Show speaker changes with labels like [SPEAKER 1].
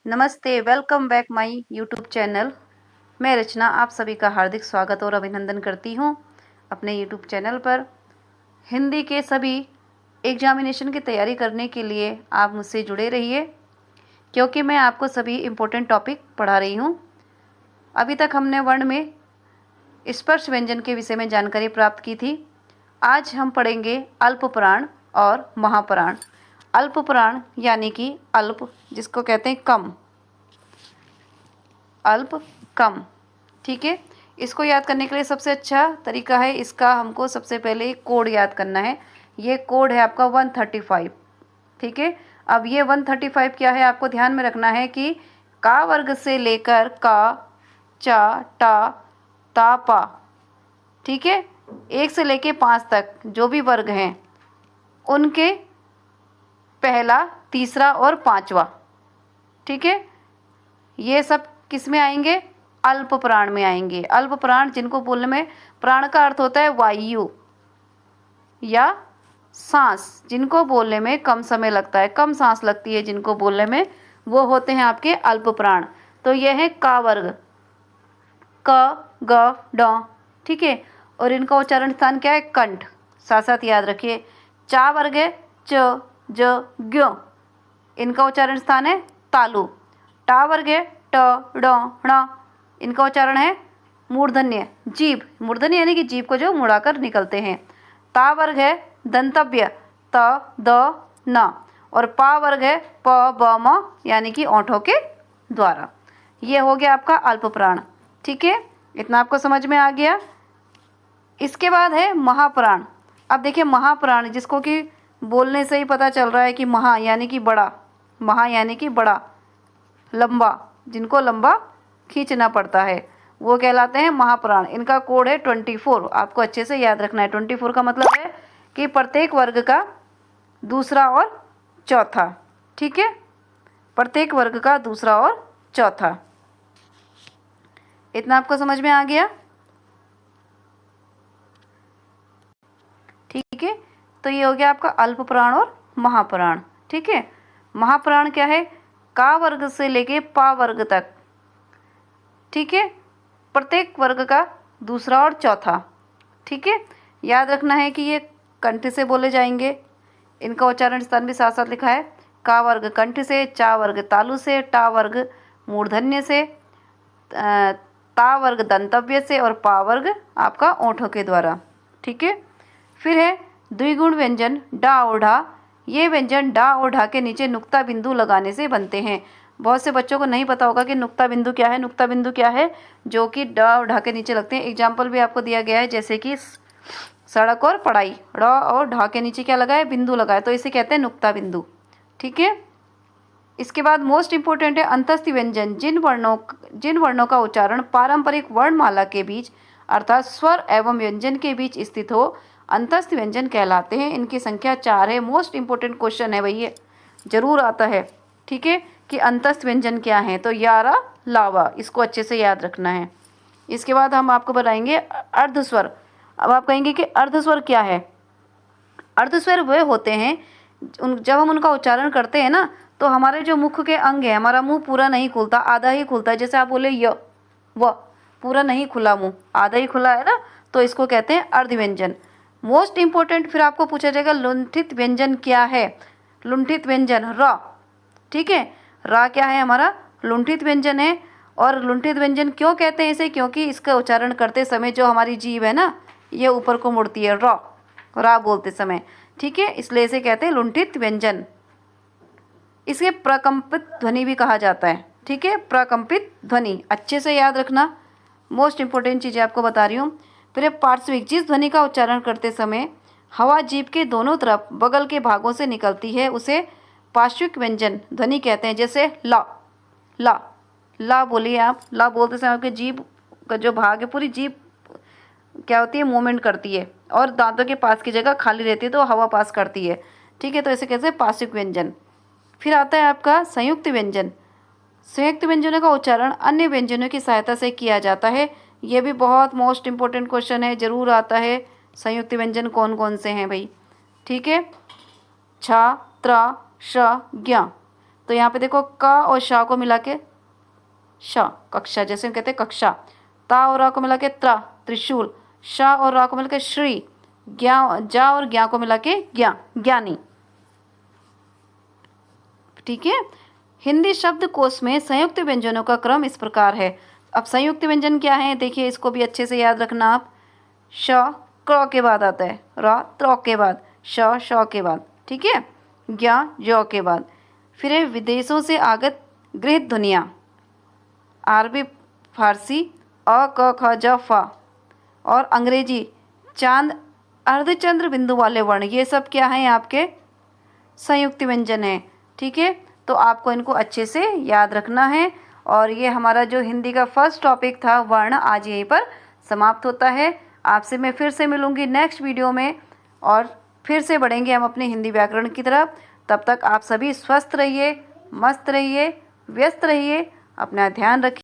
[SPEAKER 1] नमस्ते, welcome back my YouTube channel. मैं रचना आप सभी का हार्दिक स्वागत और अभिनंदन करती हूँ अपने यूट्यूब चैनल पर। हिंदी के सभी एग्जामिनेशन की तैयारी करने के लिए आप मुझसे जुड़े रहिए, क्योंकि मैं आपको सभी इम्पोर्टेंट टॉपिक पढ़ा रही हूँ। अभी तक हमने वर्ण में स्पर्श व्यंजन के विषय में जानकारी प्राप्त की थी। आज हम पढ़ेंगे अल्पप्राण और महाप्राण। अल्पप्राण यानी कि अल्प, जिसको कहते हैं कम, अल्प कम। ठीक है, इसको याद करने के लिए सबसे अच्छा तरीका है, इसका हमको सबसे पहले कोड याद करना है। ये कोड है आपका 135। ठीक है, अब ये 135 क्या है, आपको ध्यान में रखना है कि का वर्ग से लेकर का, चा, टा, ता, पा, ठीक है, 1 से लेके 5 तक जो भी वर्ग हैं उनके पहला, तीसरा और पांचवा, ठीक है, ये सब किस में आएंगे? अल्प प्राण में आएंगे। अल्प प्राण जिनको बोलने में, प्राण का अर्थ होता है वायु या सांस, जिनको बोलने में कम समय लगता है, कम सांस लगती है जिनको बोलने में, वो होते हैं आपके अल्प प्राण। तो ये है का वर्ग, क, ग, ड, ठीक है, और इनका उच्चारण स्थान क्या है? कंठ। साथ साथ याद रखिए। चा वर्ग है च, ज, ज्ञ, इनका उच्चारण स्थान है तालु। टा वर्ग है ट, ड, ण, इनका उच्चारण है मूर्धन्य, जीभ। मूर्धन्य यानी कि जीभ को जो मुड़ाकर निकलते हैं। ता वर्ग है दंतव्य, त, द, न, और पा वर्ग है प, ब, म, यानी कि ओंठों के द्वारा। ये हो गया आपका अल्प प्राण। ठीक है, इतना आपको समझ में आ गया। इसके बाद है महाप्राण। अब देखिए महाप्राण, जिसको कि बोलने से ही पता चल रहा है कि महा यानी कि बड़ा, महा यानी कि बड़ा, लंबा, जिनको लंबा खींचना पड़ता है, वो कहलाते हैं महाप्राण। इनका कोड है 24। आपको अच्छे से याद रखना है। 24 का मतलब है कि प्रत्येक वर्ग का दूसरा और चौथा। ठीक है, प्रत्येक वर्ग का दूसरा और चौथा। इतना आपको समझ में आ गया? ठीक है, तो ये हो गया आपका अल्प प्राण और महाप्राण। ठीक है, महाप्राण क्या है? का वर्ग से लेके पा वर्ग तक, ठीक है, प्रत्येक वर्ग का दूसरा और चौथा। ठीक है, याद रखना है कि ये कंठ से बोले जाएंगे। इनका उच्चारण स्थान भी साथ साथ लिखा है। का वर्ग कंठ से, चा वर्ग तालु से, टा वर्ग मूर्धन्य से, ता वर्ग दंतव्य से, और पा वर्ग आपका ओंठों के द्वारा। ठीक है, फिर है द्विगुण व्यंजन डा और ढा। ये व्यंजन डा और ढा के नीचे नुक्ता बिंदु लगाने से बनते हैं। बहुत से बच्चों को नहीं पता होगा कि नुक्ता बिंदु क्या है। नुक्ता बिंदु क्या है? जो कि डा और ढा के नीचे लगते हैं। एग्जाम्पल भी आपको दिया गया है, जैसे कि सड़क और पढ़ाई, ड और ढा के नीचे क्या लगा है? बिंदु लगा है, तो इसे कहते हैं नुक्ता बिंदु। ठीक है, इसके बाद मोस्ट इंपोर्टेंट है अंतस्थ व्यंजन। जिन वर्णों का उच्चारण पारंपरिक वर्णमाला के बीच अर्थात स्वर एवं व्यंजन के बीच स्थित हो, अंतस्थ व्यंजन कहलाते हैं। इनकी संख्या 4 है। मोस्ट इंपोर्टेंट क्वेश्चन है भाई, ये जरूर आता है। ठीक है, कि अंतस्थ व्यंजन क्या है? तो यारा लावा, इसको अच्छे से याद रखना है। इसके बाद हम आपको बताएंगे अर्धस्वर। अब आप कहेंगे कि अर्धस्वर क्या है? अर्धस्वर वे होते हैं जब हम उनका उच्चारण करते हैं ना, तो हमारे जो मुख के अंग है, हमारा मुंह पूरा नहीं खुलता, आधा ही खुलता है। जैसे आप बोले य, व, पूरा नहीं खुला मुंह, आधा ही खुला है ना, तो इसको कहते हैं अर्धव्यंजन। मोस्ट इंपोर्टेंट फिर आपको पूछा जाएगा लुंठित व्यंजन क्या है? लुंठित व्यंजन र। ठीक है, रा क्या है? हमारा लुंठित व्यंजन है। और लुंठित व्यंजन क्यों कहते हैं इसे? क्योंकि इसका उच्चारण करते समय जो हमारी जीभ है ना, ये ऊपर को मुड़ती है, रा बोलते समय। ठीक है, इसलिए इसे कहते हैं लुंठित व्यंजन। इसे प्रकंपित ध्वनि भी कहा जाता है। ठीक है, प्रकंपित ध्वनि अच्छे से याद रखना। मोस्ट इंपोर्टेंट चीज़ें आपको बता रही हूँ। फिर पार्श्विक, जिस ध्वनि का उच्चारण करते समय हवा जीभ के दोनों तरफ बगल के भागों से निकलती है, उसे पार्श्विक व्यंजन ध्वनि कहते हैं। जैसे ला, ला, ला बोलिए आप। ला बोलते समय आपके जीभ का जो भाग है, पूरी जीभ क्या होती है? मूवमेंट करती है, और दांतों के पास की जगह खाली रहती है, तो हवा पास करती है। ठीक है, तो इसे कहते हैं पार्श्विक व्यंजन। फिर आता है आपका संयुक्त व्यंजन। संयुक्त व्यंजनों का उच्चारण अन्य व्यंजनों की सहायता से किया जाता है। यह भी बहुत मोस्ट इंपोर्टेंट क्वेश्चन है, जरूर आता है। संयुक्त व्यंजन कौन कौन से हैं भाई? ठीक है, छ, त्र, श, ज्ञ। तो यहाँ पे देखो क और श को मिला के श, कक्षा, जैसे हम कहते हैं कक्षा। ता और रा को मिला के त्रा, त्रिशूल। श और रा को मिला के श्री, ज्ञा, जा और ज्ञा को मिला के ज्ञा, ज्ञानी। ठीक है। हिंदी शब्दकोश में संयुक्त व्यंजनों का क्रम इस प्रकार है। अब संयुक्त व्यंजन क्या है, देखिए इसको भी अच्छे से याद रखना आप। श क के बाद आता है, र त्र के बाद, श के बाद, ठीक है, ज्ञा ज के बाद। फिर है विदेशों से आगत गृहीत ध्वनियाँ, अरबी, फारसी अ क ख ज फा, और अंग्रेजी चांद, अर्धचंद्र बिंदु वाले वर्ण, ये सब क्या हैं आपके संयुक्त व्यंजन हैं। ठीक है, तो आपको इनको अच्छे से याद रखना है। और ये हमारा जो हिंदी का फर्स्ट टॉपिक था वर्ण, आज यहीं पर समाप्त होता है। आपसे मैं फिर से मिलूंगी नेक्स्ट वीडियो में और फिर से बढ़ेंगे हम अपने हिंदी व्याकरण की तरफ। तब तक आप सभी स्वस्थ रहिए, मस्त रहिए, व्यस्त रहिए, अपना ध्यान रखिए।